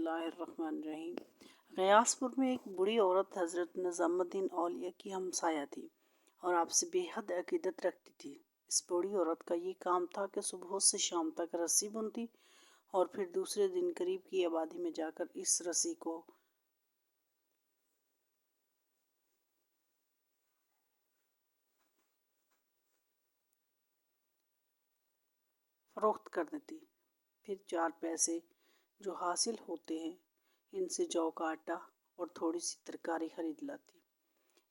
اللہ الرحمن الرحیم۔ غیاث پور میں ایک بوڑھی عورت حضرت نظام الدین اولیاء کی ہمسایہ تھی اور آپ سے بے حد عقیدت رکھتی تھی۔ اس بوڑھی عورت کا یہ کام تھا کہ صبح سے شام تک رسی بنتی اور پھر دوسرے دن قریب کی آبادی میں جا کر اس رسی کو فروخت کر دیتی۔ پھر 4 پیسے جو حاصل ہوتے ہیں ان سے جو کا آٹا اور تھوڑی سی ترکاری خرید لاتی۔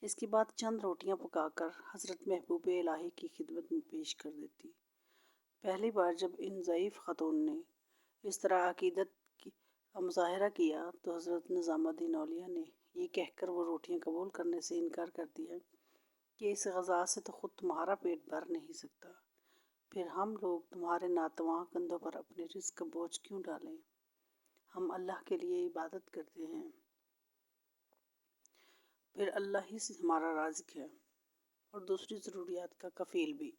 اس کے بعد چند روٹیاں پکا کر حضرت محبوب الہی کی خدمت میں پیش کر دیتی۔ پہلی بار جب ان ضعیف خاتون نے اس طرح عقیدت کا مظاہرہ کیا تو حضرت نظام الدین اولیاء نے یہ کہہ کر وہ روٹیاں قبول کرنے سے انکار کر دیا کہ اس غذا سے تو خود تمہارا پیٹ بھر نہیں سکتا، پھر ہم لوگ تمہارے ناتواں کندھوں پر اپنے رزق کا بوجھ کیوں ڈالیں؟ ہم اللہ کے لیے عبادت کرتے ہیں، پھر اللہ ہی سے ہمارا رازق ہے اور دوسری ضروریات کا کفیل بھی۔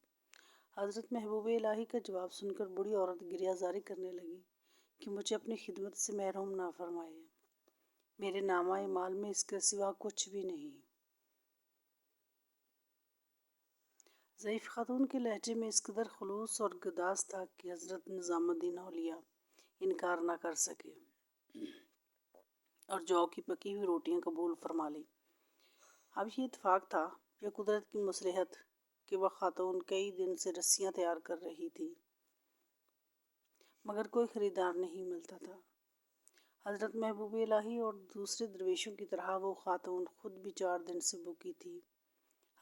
حضرت محبوب الہی کا جواب سن کر بوڑھی عورت گریہ زاری کرنے لگی کہ مجھے اپنی خدمت سے محروم نہ فرمائے، میرے نامہ اعمال میں اس کے سوا کچھ بھی نہیں۔ ضعیف خاتون کے لہجے میں اس قدر خلوص اور گداز تھا کہ حضرت نظام الدین اولیاء انکار نہ کر سکے اور جو کی پکی ہوئی روٹیاں قبول فرما لی۔ اب یہ اتفاق تھا یا قدرت کی مصلحت کہ وہ خاتون کئی دن سے رسیاں تیار کر رہی تھی مگر کوئی خریدار نہیں ملتا تھا۔ حضرت محبوب الہی اور دوسرے درویشوں کی طرح وہ خاتون خود بھی 4 دن سے بھوکی تھی۔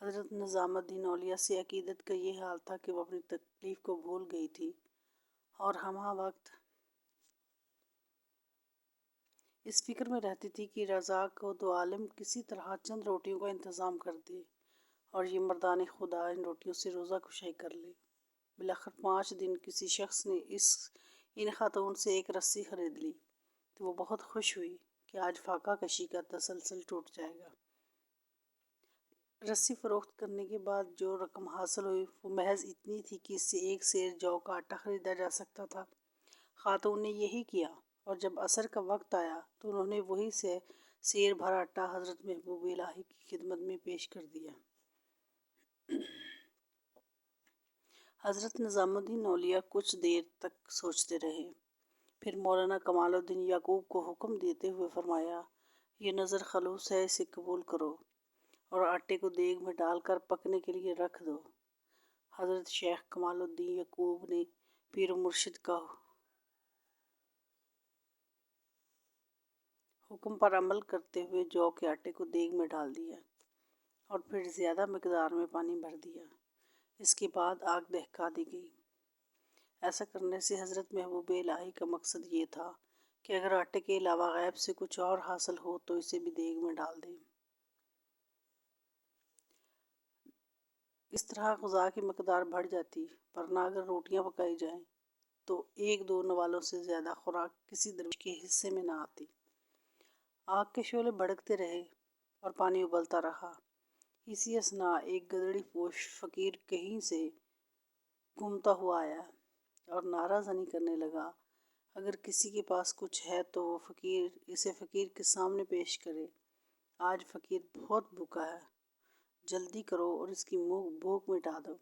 حضرت نظام الدین اولیاء سے عقیدت کا یہ حال تھا کہ وہ اپنی تکلیف کو بھول گئی تھی اور ہمہ وقت اس فکر میں رہتی تھی کہ رزاق و دو عالم کسی طرح چند روٹیوں کا انتظام کر دے اور یہ مردان خدا ان روٹیوں سے روزہ کشائی کر لے۔ بالآخر 5 دن کسی شخص نے ان خاتون سے ایک رسی خرید لی تو وہ بہت خوش ہوئی کہ آج فاقہ کشی کا تسلسل ٹوٹ جائے گا۔ رسی فروخت کرنے کے بعد جو رقم حاصل ہوئی وہ محض اتنی تھی کہ اس سے 1 سیر جو کا آٹا خریدا جا سکتا تھا۔ خاتون نے یہی کیا اور جب عصر کا وقت آیا تو انہوں نے وہی سیر بھر آٹا حضرت محبوب الہی کی خدمت میں پیش کر دیا۔ حضرت نظام الدین اولیاء کچھ دیر تک سوچتے رہے، پھر مولانا کمال الدین یعقوب کو حکم دیتے ہوئے فرمایا، یہ نظر خلوص ہے، اسے قبول کرو اور آٹے کو دیگ میں ڈال کر پکنے کے لیے رکھ دو۔ حضرت شیخ کمال الدین یعقوب نے پیر و مرشد کا حکم پر عمل کرتے ہوئے جو کے آٹے کو دیگ میں ڈال دیا اور پھر زیادہ مقدار میں پانی بھر دیا۔ اس کے بعد آگ دہکا دی گئی۔ ایسا کرنے سے حضرت محبوب الہی کا مقصد یہ تھا کہ اگر آٹے کے علاوہ غیب سے کچھ اور حاصل ہو تو اسے بھی دیگ میں ڈال دیں۔ اس طرح غذا کی مقدار بڑھ جاتی، ورنہ اگر روٹیاں پکائی جائیں تو 1-2 نوالوں سے زیادہ خوراک کسی درویش کے حصے میں نہ آتی۔ آگ کے شعلے بھڑکتے رہے اور پانی ابلتا رہا۔ اسی اثناء ایک گدڑی پوش فقیر کہیں سے گھومتا ہوا آیا اور نعرہ زنی کرنے لگا، اگر کسی کے پاس کچھ ہے تو وہ اسے فقیر کے سامنے پیش کرے، آج فقیر بہت بھوکا ہے، جلدی کرو اور اس کی بھوک مٹا دو۔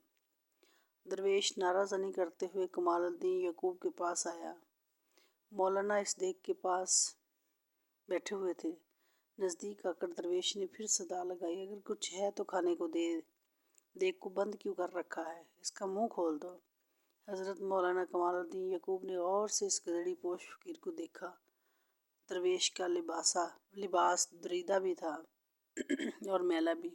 درویش نعرہ زنی کرتے ہوئے کمال الدین یعقوب کے پاس آیا۔ مولانا اس دیگ کے پاس بیٹھے ہوئے تھے۔ نزدیک آ کر درویش نے پھر صدا لگائی، اگر کچھ ہے تو کھانے کو دے، دیگ کو بند کیوں کر رکھا ہے، اس کا منہ کھول دو۔ حضرت مولانا کمال الدین یعقوب نے غور سے اس گدڑی پوش فقیر کو دیکھا۔ درویش کا لباس دریدہ بھی تھا اور میلا بھی،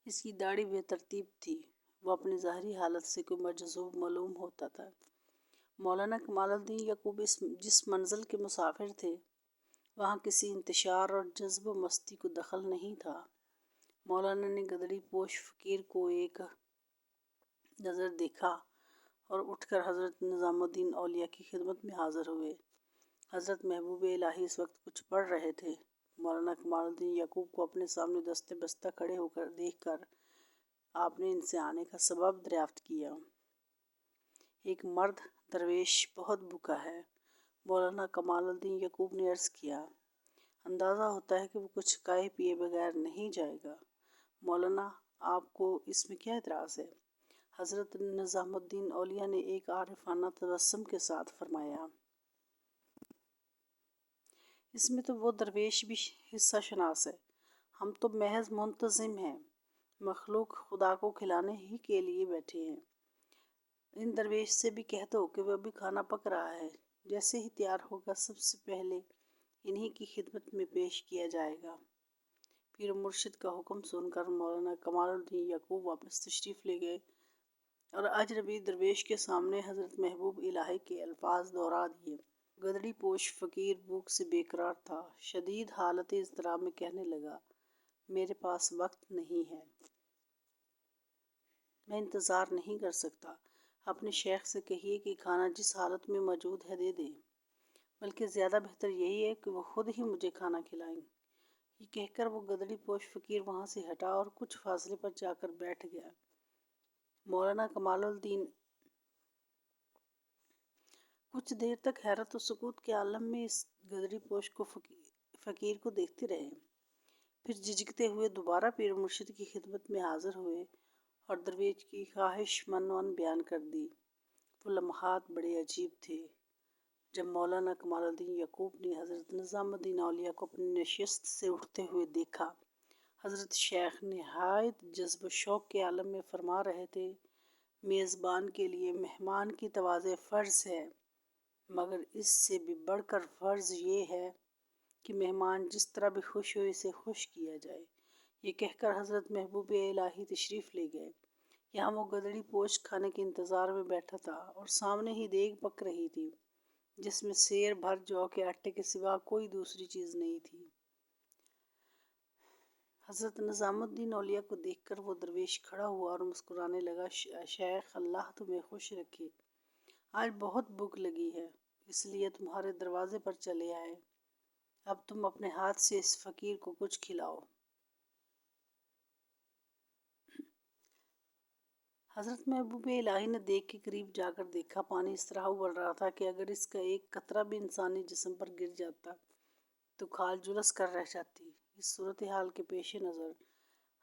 اس کی داڑھی بے ترتیب تھی، وہ اپنی ظاہری حالت سے کوئی مجذوب معلوم ہوتا تھا۔ مولانا کمال الدین یعقوب جس منزل کے مسافر تھے وہاں کسی انتشار اور جذب و مستی کو دخل نہیں تھا۔ مولانا نے گدڑی پوش فقیر کو ایک نظر دیکھا اور اٹھ کر حضرت نظام الدین اولیاء کی خدمت میں حاضر ہوئے۔ حضرت محبوب الہی اس وقت کچھ پڑھ رہے تھے۔ مولانا کمال الدین یعقوب کو اپنے سامنے دست بستہ کھڑے ہو کر دیکھ کر آپ نے ان سے آنے کا سبب دریافت کیا۔ ایک مرد درویش بہت بھوکا ہے، مولانا کمال الدین یعقوب نے عرض کیا، اندازہ ہوتا ہے کہ وہ کچھ کھائے پیے بغیر نہیں جائے گا۔ مولانا، آپ کو اس میں کیا اعتراض ہے؟ حضرت نظام الدین اولیاء نے ایک عارفانہ تبسم کے ساتھ فرمایا، اس میں تو وہ درویش بھی حصہ شناس ہے، ہم تو محض منتظم ہیں، مخلوق خدا کو کھلانے ہی کے لیے بیٹھے ہیں۔ ان درویش سے بھی کہہ دو کہ وہ ابھی کھانا پک رہا ہے، جیسے ہی تیار ہوگا سب سے پہلے انہی کی خدمت میں پیش کیا جائے گا۔ پیر مرشد کا حکم سن کر مولانا کمال الدین یعقوب واپس تشریف لے گئے اور اجنبی درویش کے سامنے حضرت محبوب الہی کے الفاظ دہرا دیے۔ گدڑی پوش فقیر بھوک سے بے قرار تھا، شدید حالت اضطراب میں کہنے لگا، میرے پاس وقت نہیں ہے، میں انتظار نہیں کر سکتا، اپنے شیخ سے کہیے کہ کھانا جس حالت میں موجود ہے دے دیں، بلکہ زیادہ بہتر یہی ہے کہ وہ خود ہی مجھے کھانا کھلائیں۔ یہ کہہ کر وہ گدڑی پوش فقیر وہاں سے ہٹا اور کچھ فاصلے پر جا کر بیٹھ گیا۔ مولانا کمال الدین کچھ دیر تک حیرت و سکوت کے عالم میں اس گدڑی پوش کو فقیر کو دیکھتے رہے، پھر جھجکتے ہوئے دوبارہ پیر مرشد کی خدمت میں حاضر ہوئے اور درویش کی خواہش من بیان کر دی۔ وہ لمحات بڑے عجیب تھے۔ جب مولانا کمال الدین یعقوب نے حضرت نظام الدین اولیاء کو اپنی نشست سے اٹھتے ہوئے دیکھا، حضرت شیخ نہایت جذب و شوق کے عالم میں فرما رہے تھے، میزبان کے لیے مہمان کی تواضع فرض ہے، مگر اس سے بھی بڑھ کر فرض یہ ہے کہ مہمان جس طرح بھی خوش ہو اسے خوش کیا جائے۔ یہ کہہ کر حضرت محبوب الہی تشریف لے گئے۔ یہاں وہ گدڑی پوش کھانے کے انتظار میں بیٹھا تھا اور سامنے ہی دیگ پک رہی تھی، جس میں سیر بھر جو کے آٹے کے سوا کوئی دوسری چیز نہیں تھی۔ حضرت نظام الدین اولیاء کو دیکھ کر وہ درویش کھڑا ہوا اور مسکرانے لگا، شیخ اللہ تمہیں خوش رکھے، آج بہت بھوک لگی ہے، اس لیے تمہارے دروازے پر چلے آئے، اب تم اپنے ہاتھ سے اس فقیر کو کچھ کھلاؤ۔ حضرت محبوب الہی نے دیگ کے قریب جا کر دیکھا، پانی اس طرح ابل رہا تھا کہ اگر اس کا ایک قطرہ بھی انسانی جسم پر گر جاتا تو کھال جھلس کر رہ جاتی۔ اس صورتحال کے پیش نظر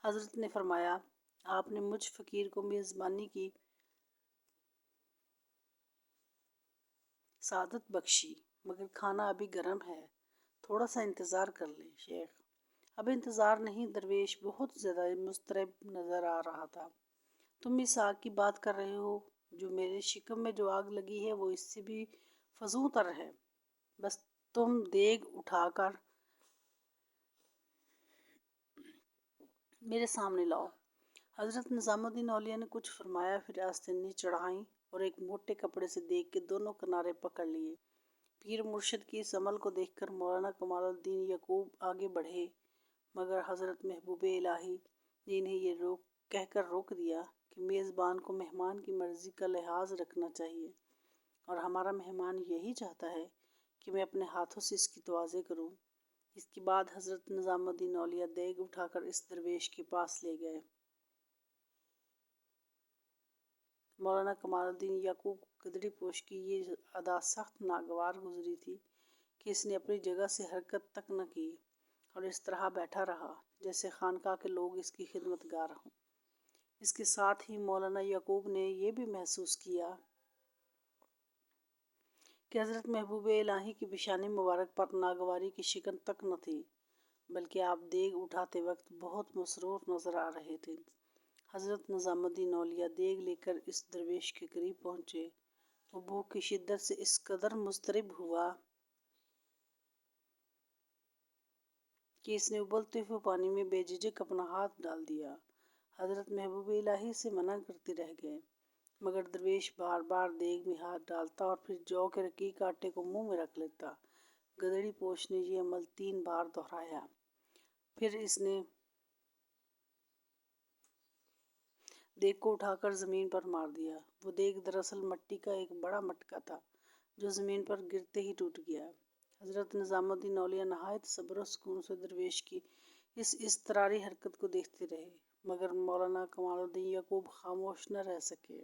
حضرت نے فرمایا، آپ نے مجھ فقیر کو میزبانی کی سعادت بخشی، مگر کھانا ابھی گرم ہے، تھوڑا سا انتظار کر لیں۔ شیخ، اب انتظار نہیں۔ درویش بہت زیادہ مضطرب نظر آ رہا تھا۔ تم اس آگ کی بات کر رہے ہو، جو میرے شکم میں جو آگ لگی ہے وہ اس سے بھی فزوں تر ہے، بس تم دیگ اٹھا کر میرے سامنے لاؤ۔ حضرت نظام الدین اولیاء نے کچھ فرمایا، پھر آستینی چڑھائیں اور ایک موٹے کپڑے سے دیگ کے دونوں کنارے پکڑ لیے۔ پیر مرشد کی اس عمل کو دیکھ کر مولانا کمال الدین یعقوب آگے بڑھے، مگر حضرت محبوب الہی نے انہیں یہ کہہ کر روک دیا کہ میزبان کو مہمان کی مرضی کا لحاظ رکھنا چاہیے، اور ہمارا مہمان یہی چاہتا ہے کہ میں اپنے ہاتھوں سے اس کی تواضع کروں۔ اس کے بعد حضرت نظام الدین اولیاء دیگ اٹھا کر اس درویش کے پاس لے گئے۔ مولانا کمال الدین یعقوب گدڑی پوش کی یہ ادا سخت ناگوار گزری تھی کہ اس نے اپنی جگہ سے حرکت تک نہ کی اور اس طرح بیٹھا رہا جیسے خانقاہ کے لوگ اس کی خدمت گار ہوں۔ اس کے ساتھ ہی مولانا یعقوب نے یہ بھی محسوس کیا کہ حضرت محبوب الہی کی پیشانی مبارک پر ناگواری کی شکن تک نہ تھی، بلکہ آپ دیگ اٹھاتے وقت بہت مسرور نظر آ رہے تھے۔ حضرت نظام الدین اولیاء دیگ لے کر اس درویش کے قریب پہنچے۔ وہ بھوک کی شدت سے اس قدر مضطرب ہوا کہ اس نے ابلتے ہوئے پانی میں بے جھجک اپنا ہاتھ ڈال دیا۔ حضرت محبوب الہی سے منع کرتے رہ گئے، مگر درویش بار بار دیگ میں ہاتھ ڈالتا اور پھر جو کے رقیق آٹے کو منہ میں رکھ لیتا۔ گدڑی پوش نے یہ عمل 3 بار دہرایا، پھر اس نے دیگ کو اٹھا کر زمین پر مار دیا۔ وہ دیگ دراصل مٹی کا ایک بڑا مٹکا تھا جو زمین پر گرتے ہی ٹوٹ گیا۔ حضرت نظام الدین اولیاء نہایت صبر و سکون سے درویش کی اس اضطراری حرکت کو دیکھتے رہے، مگر مولانا کمال الدین یعقوب خاموش نہ رہ سکے۔